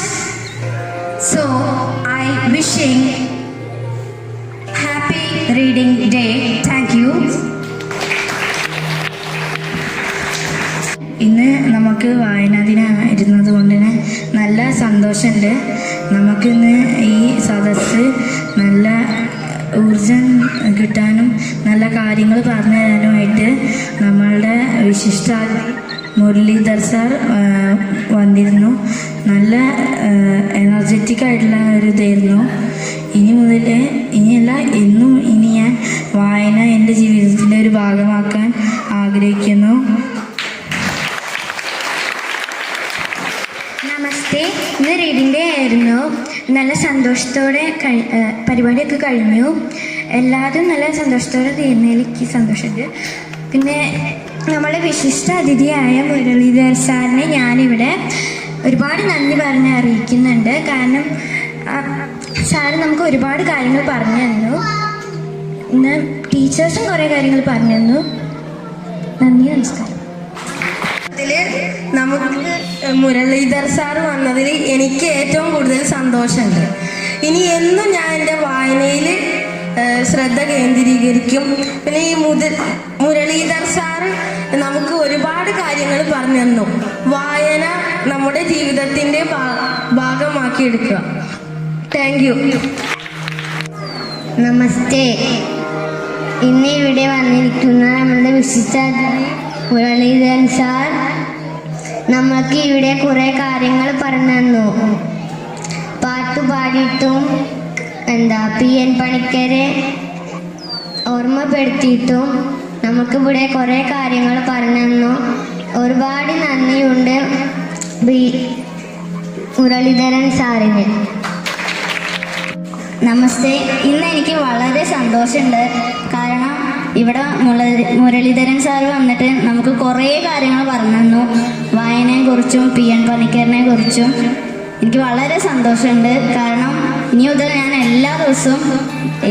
So I wishing happy reading day. Thank you. ഇന്ന് നമുക്ക് വായനാ ദിനമായിരുന്നത് കൊണ്ട് തന്നെ നല്ല സന്തോഷമുണ്ട്. നമുക്കിന്ന് ഈ സദസ്സ് നല്ല ഊർജം കിട്ടാനും നല്ല കാര്യങ്ങൾ പറഞ്ഞു തരാനുമായിട്ട് നമ്മളുടെ വിശിഷ്ട മുരളീധർ സാർ വന്നിരുന്നു. നല്ല എനർജറ്റിക് ആയിട്ടുള്ള ഒരു ഇതായിരുന്നു. ഇനിയല്ല എന്നും ഇനി ഞാൻ വായന എൻ്റെ ജീവിതത്തിൻ്റെ ഒരു ഭാഗമാക്കാൻ ആഗ്രഹിക്കുന്നു. നമസ്തേ. ഇന്ന് റീഡിംഗ് ഡേ ആയിരുന്നു. നല്ല സന്തോഷത്തോടെ പരിപാടിയൊക്കെ കഴിഞ്ഞു. എല്ലാവരും നല്ല സന്തോഷത്തോടെ തീരുന്നതിൽ എനിക്ക് സന്തോഷമുണ്ട്. പിന്നെ നമ്മളെ വിശിഷ്ട അതിഥിയായ മുരളീധർ സാറിനെ ഞാനിവിടെ ഒരുപാട് നന്ദി പറഞ്ഞ് അറിയിക്കുന്നുണ്ട്. കാരണം സാറ് നമുക്ക് ഒരുപാട് കാര്യങ്ങൾ പറഞ്ഞു തന്നു. ഇന്ന് ടീച്ചേഴ്സും കുറേ കാര്യങ്ങൾ പറഞ്ഞു തന്നു. നന്ദി, നമസ്കാരം. നമുക്ക് മുരളീധർ സാർ വന്നതിൽ എനിക്ക് ഏറ്റവും കൂടുതൽ സന്തോഷമുണ്ട്. ഇനി എന്നും ഞാൻ എൻ്റെ വായനയിൽ ശ്രദ്ധ കേന്ദ്രീകരിക്കും. പിന്നെ ഈ മുരളീധർ സാർ നമുക്ക് ഒരുപാട് കാര്യങ്ങൾ പറഞ്ഞു തന്നു. വായന നമ്മുടെ ജീവിതത്തിൻ്റെ ഭാഗമാക്കിയെടുക്കുക. Thank you. നമസ്തേ. ഇന്ന് ഇവിടെ വന്നിരിക്കുന്ന നമ്മുടെ വിശിഷ്ട മുരളീധരൻ സാർ നമ്മൾക്ക് ഇവിടെ കുറേ കാര്യങ്ങൾ പറഞ്ഞു തന്നു. പാട്ട് പാടിയിട്ടും PN പണിക്കരെ ഓർമ്മപ്പെടുത്തിയിട്ടും നമുക്കിവിടെ കുറേ കാര്യങ്ങൾ പറഞ്ഞു തന്നു. ഒരുപാട് നന്ദിയുണ്ട് മുരളീധരൻ സാറിന്. നമസ്തേ. ഇന്ന് എനിക്ക് വളരെ സന്തോഷമുണ്ട്. കാരണം ഇവിടെ മുരളീധരൻ സാർ വന്നിട്ട് നമുക്ക് കുറേ കാര്യങ്ങൾ പറഞ്ഞു തന്നു. വായനയെക്കുറിച്ചും PN പണിക്കറിനെ കുറിച്ചും എനിക്ക് വളരെ സന്തോഷമുണ്ട്. കാരണം ഇനി മുതൽ ഞാൻ എല്ലാ ദിവസവും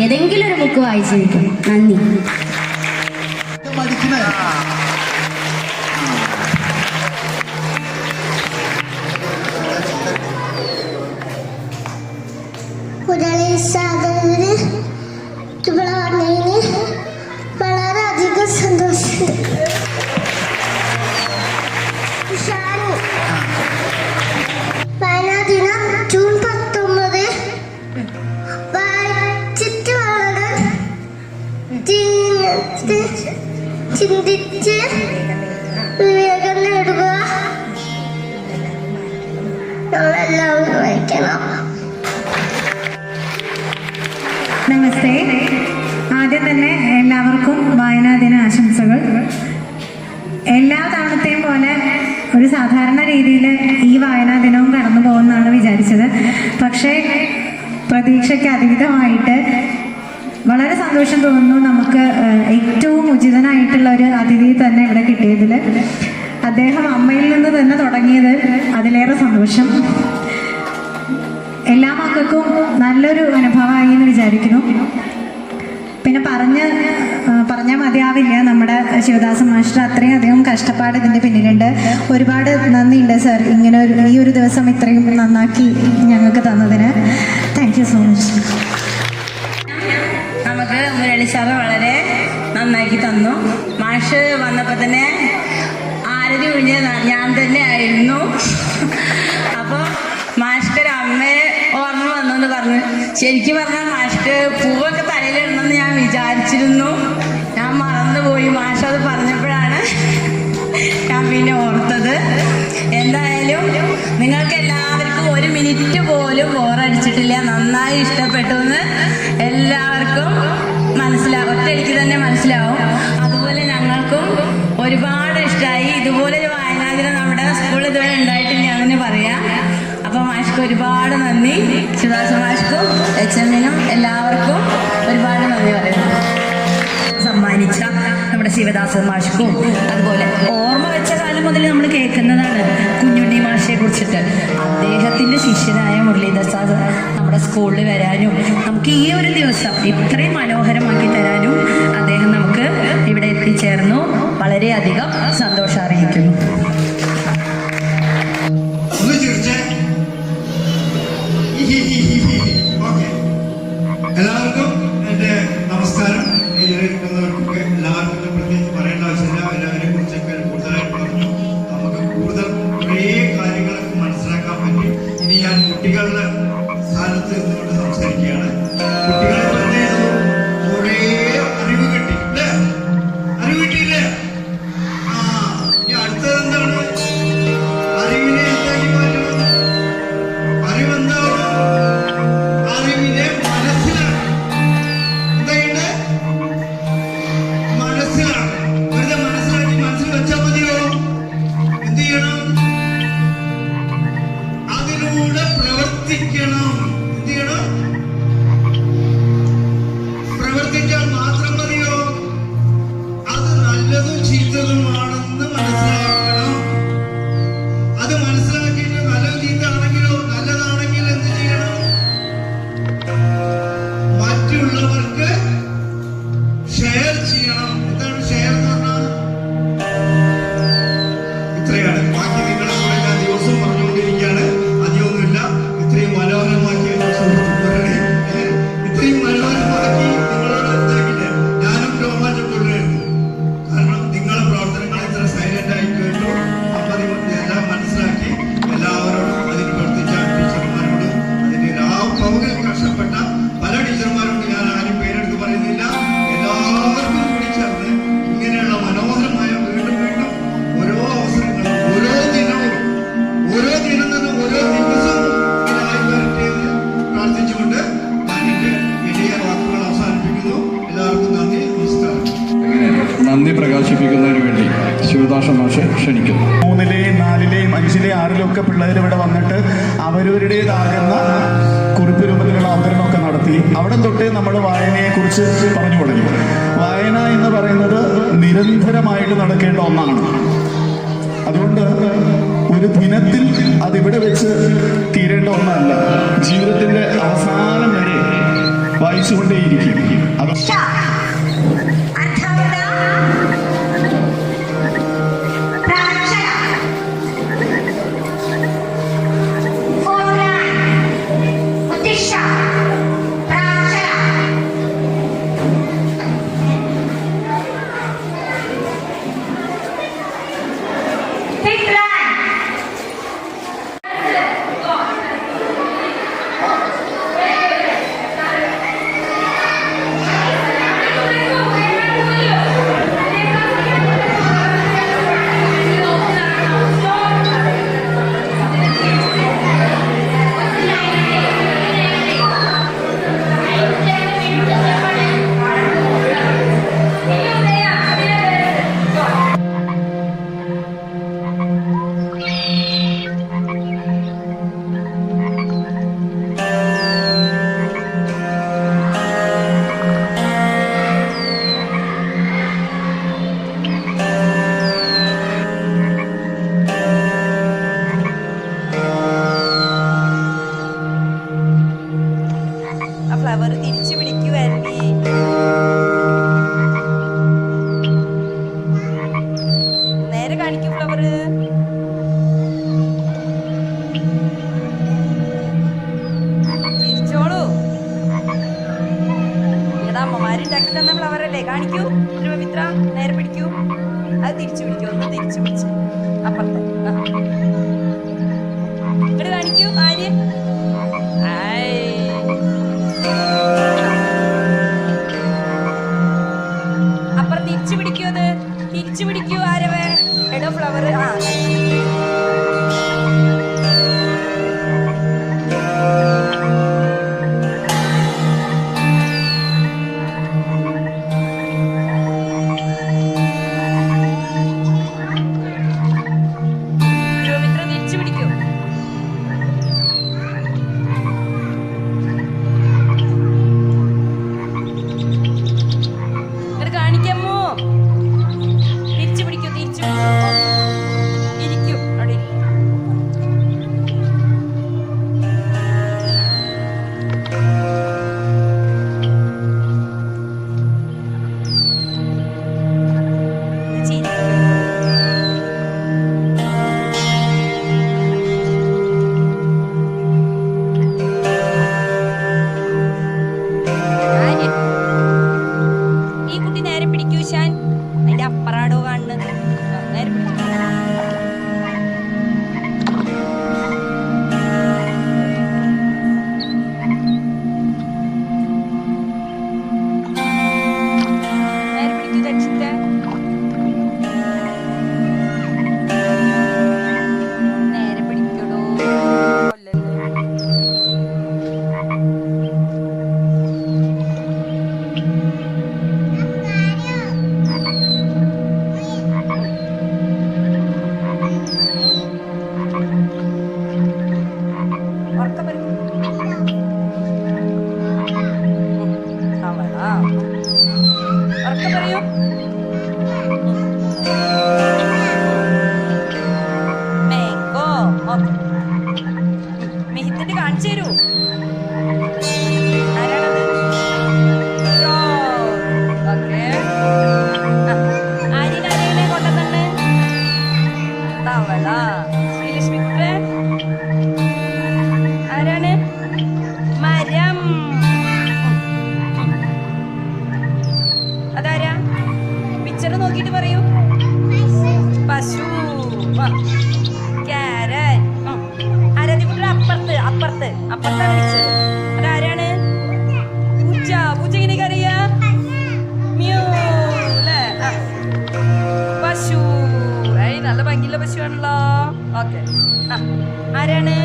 ഏതെങ്കിലും ഒരു ബുക്ക് വായിച്ചിരിക്കും. നന്ദി. മുരളി സാറിന് ഇവിടെ വന്നതിന് വളരെയധികം സന്തോഷമുണ്ട്. വായനാ ദിനം ജൂൺ 19 വായിച്ചിട്ട് വളരെ ചിന്തിച്ച് വിവേകം നേടുക. നമ്മളെല്ലാവരും വായിക്കണം. നമസ്തേ. ആദ്യം തന്നെ എല്ലാവർക്കും വായനാ ദിന ആശംസകൾ. എല്ലാ തവണത്തെയും പോലെ ഒരു സാധാരണ രീതിയിൽ ഈ വായനാ ദിനവും കടന്നു പോകുമെന്നാണ് വിചാരിച്ചത്. പക്ഷേ പ്രതീക്ഷയ്ക്ക് അതീതമായിട്ട് വളരെ സന്തോഷം തോന്നുന്നു. നമുക്ക് ഏറ്റവും ഉചിതനായിട്ടുള്ള ഒരു അതിഥി തന്നെ ഇവിടെ കിട്ടിയതിൽ. അദ്ദേഹം അമ്മയിൽ നിന്ന് തന്നെ തുടങ്ങിയത് അതിലേറെ സന്തോഷം. എല്ലാ മക്കൾക്കും നല്ലൊരു അനുഭവമായി എന്ന് വിചാരിക്കുന്നു. പിന്നെ പറഞ്ഞാൽ മതിയാവില്ല. നമ്മുടെ ശിവദാസ മാസ്റ്റർ അത്രയും അധികം കഷ്ടപ്പാട് ഇതിൻ്റെ പിന്നിലുണ്ട്. ഒരുപാട് നന്ദിയുണ്ട് സാർ, ഇങ്ങനെ ഈ ഒരു ദിവസം ഇത്രയും നന്നാക്കി ഞങ്ങൾക്ക് തന്നതിന്. Thank you so much. നമുക്ക് മുരളി സാറ് വളരെ നന്നാക്കി തന്നു. മാഷ് വന്നപ്പോൾ തന്നെ ആരതി ഒഴിഞ്ഞ ഞാൻ തന്നെ ആയിരുന്നു. അപ്പോൾ മാഷ്ക്കൊരു അമ്മയെ ഓർമ്മ വന്നെന്ന് പറഞ്ഞു. ശരിക്കും പറഞ്ഞാൽ മാഷ്ക്ക് പൂവൊക്കെ തലയിലിടണമെന്ന് ഞാൻ വിചാരിച്ചിരുന്നു. ഞാൻ മറന്നുപോയി. മാഷ് അത് പറഞ്ഞപ്പോഴാണ് ഞാൻ പിന്നെ ഓർത്തത്. എന്തായാലും നിങ്ങൾക്ക് എല്ലാവർക്കും ഒരു മിനിറ്റ് പോലും ബോറടിച്ചിട്ടില്ല. നന്നായി ഇഷ്ടപ്പെട്ടു എന്ന് എല്ലാവർക്കും മനസ്സിലാവും. ഒറ്റയടിക്ക് തന്നെ മനസ്സിലാവും. അതുപോലെ ഞങ്ങൾക്കും ഒരുപാട് ഇഷ്ടമായി. ഇതുപോലൊരു വായനാ ദിനം നമ്മുടെ സ്കൂളിൽ ഇതുവരെ ഉണ്ടായിട്ടില്ല എന്ന് പറയാം. അപ്പോൾ മാഷ്ക്ക് ഒരുപാട് നന്ദി. ശിവദാസ മാഷ്ക്കും HM-നും എല്ലാവർക്കും ഒരുപാട് നന്ദി പറയുന്നു. സമ്മാനിച്ച നമ്മുടെ ശിവദാസൻ മാഷ്ക്കും അതുപോലെ ഓർമ്മ വെച്ച കാലം മുതൽ നമ്മൾ കേൾക്കുന്നതാണ് കുഞ്ഞുണ്ണി മാഷയെ കുറിച്ചിട്ട്. അദ്ദേഹത്തിൻ്റെ ശിഷ്യനായ മുരളീധർ സാർ നമ്മുടെ സ്കൂളിൽ വരാനും നമുക്ക് ഈ ഒരു ദിവസം ഇത്രയും മനോഹരമാക്കി തരാനും അദ്ദേഹം നമുക്ക് ഇവിടെ എത്തിച്ചേർന്നു. വളരെയധികം സന്തോഷം അറിയിക്കുന്നു. ഒന്ന് ചിരിച്ചേ. ഓക്കെ, എല്ലാവർക്കും എൻ്റെ നമസ്കാരം. ഇരിക്കുന്നവർക്കൊക്കെ എല്ലാവർക്കും പ്രത്യേകിച്ച് പറയേണ്ട ആവശ്യമില്ല. എല്ലാവരെയും കുറിച്ചൊക്കെ കൂടുതലായിട്ട് പറഞ്ഞു. നമുക്ക് കൂടുതൽ കുറേ കാര്യങ്ങളൊക്കെ മനസ്സിലാക്കാൻ പറ്റി. ഇനി ഞാൻ കുട്ടികളുടെ സ്ഥാനത്ത് നിന്നുകൊണ്ട് സംസാരിക്കുകയാണ്. കുട്ടികളെ തന്നെ കുറേ അറിവ് കിട്ടി അല്ലേ? അറിവ് കിട്ടിയില്ലേ? ഇനി അടുത്തത് എന്താണ്? അറിവിനെ എന്താക്കി മാറ്റണം? അറിവെന്താണ്? അറിവിനെ മനസ്സിലാണ്. എന്തായിട്ട് മനസ്സിലാണ്. വെറുതെ മനസ്സിലാക്കി മനസ്സിൽ വെച്ചാൽ മതിയോ? എന്ത് ചെയ്യണം? അതിലൂടെ പ്രവർത്തിക്കണം. എന്ത് ചെയ്യണം? പ്രവർത്തിച്ചാൽ മാത്രം മതിയോ? അത് നല്ലതും ചീത്തതുമാണെന്ന് മനസ്സിലാക്കണം. അത് മനസ്സിലാക്കിയിട്ട് നല്ലത് ചീത്തയാണെങ്കിലോ നല്ലതാണെങ്കിൽ എന്ത് ചെയ്യണം? മറ്റുള്ളവർക്ക് ഷെയർ ചെയ്യണം. എന്താണ് ഷെയർ എന്ന് പറഞ്ഞാൽ? ഇത്രയാണ്. ബാക്കി നിങ്ങളെ കൂടെ ഞാൻ ദിവസവും പറഞ്ഞുകൊണ്ടിരിക്കുകയാണ്. അധികമൊന്നുമില്ല. ഇത്രയും മനോഹരമാക്കിയ സുഹൃത്തുക്കളുടെ ഇത്രയും മനോഹരമാക്കി നിങ്ങളോട് എന്താക്കില്ലേ ഞാനും രോമാഞ്ചപ്പെടുകയായിരുന്നു. കാരണം നിങ്ങളെ പ്രവർത്തനങ്ങൾ ഇത്ര സൈലന്റ് ആയി കേട്ടു. അപ്പൊ എല്ലാം മനസ്സിലാക്കി എല്ലാവരോടും അതിന് പ്രവർത്തിച്ച ടീച്ചർമാരോടും അതിന് പൗകിൽ കഷ്ടപ്പെട്ട പല ടീച്ചർമാരോട് ഞാൻ ആരും പേരെടുത്ത് പറയുന്നില്ല. എല്ലാവർക്കും കൂടി ചേർന്ന് ഇങ്ങനെയുള്ള മനോഹരമായ വീണ്ടും വീണ്ടും ഓരോ അവസരങ്ങളും ഓരോ ദിനവും ഓരോ ദിനം നിന്ന് ഓരോ ദിവസവും ഇങ്ങനെയായി വരട്ടെ എന്ന് പ്രാർത്ഥിച്ചുകൊണ്ട് ഞാൻ എന്റെ എളിയ വാക്കുകൾ അവസാനിപ്പിക്കുന്നു. എല്ലാവർക്കും നന്ദി, നമസ്കാരം. നന്ദി പ്രകാശിപ്പിക്കുന്നതിന് വേണ്ടി ശിവദാസ മാഷെ ക്ഷണിക്കുന്നു. 3ലെയും 4ലെയും 5ലെയും 6ലെയും ഒക്കെ പിള്ളേർ ഇവിടെ വന്നിട്ട് അവരവരുടേതാകുന്ന കുറിപ്പ് രൂപത്തിലുള്ള അവതരണമൊക്കെ നടത്തി. അവിടെ തൊട്ടേ നമ്മൾ വായനയെ കുറിച്ച് പറഞ്ഞു തുടങ്ങി. വായന എന്ന് പറയുന്നത് നിരന്തരമായിട്ട് നടക്കേണ്ട ഒന്നാണ്. അതുകൊണ്ട് ഒരു ദിനത്തിൽ അതിവിടെ വെച്ച് തീരേണ്ട ഒന്നല്ല. ജീവിതത്തിന്റെ അവസാനം വരെ വായിച്ചുകൊണ്ടേയിരിക്കും. അത് ഫ്ലവർ തിരിച്ചു പിടിക്കൂ ആൻറ്റി. നേരെ കാണിക്കൂ ഫ്ലവർ. തിരിച്ചോളൂ. ഇവിടെ അമ്മമാരുണ്ടാക്കി തന്ന ഫ്ലവർ അല്ലേ? കാണിക്കൂ ധ്രുവമിത്ര. നേരെ പിടിക്കൂ. അത് തിരിച്ചു പിടിക്കൂ. ഒന്ന് തിരിച്ചു പിടിച്ച് അപ്പുറത്തെ ഇങ്ങോട്ട് കാണിക്കൂ. ആര് അപ്പുറം തിരിച്ചു പിടിക്കൂ. അത് തിരിച്ചു പിടിക്കൂ. ആരവേ എടോ ഫ്ലവർ. തിരിച്ചു പിടിക്കൂ. ആരാണ്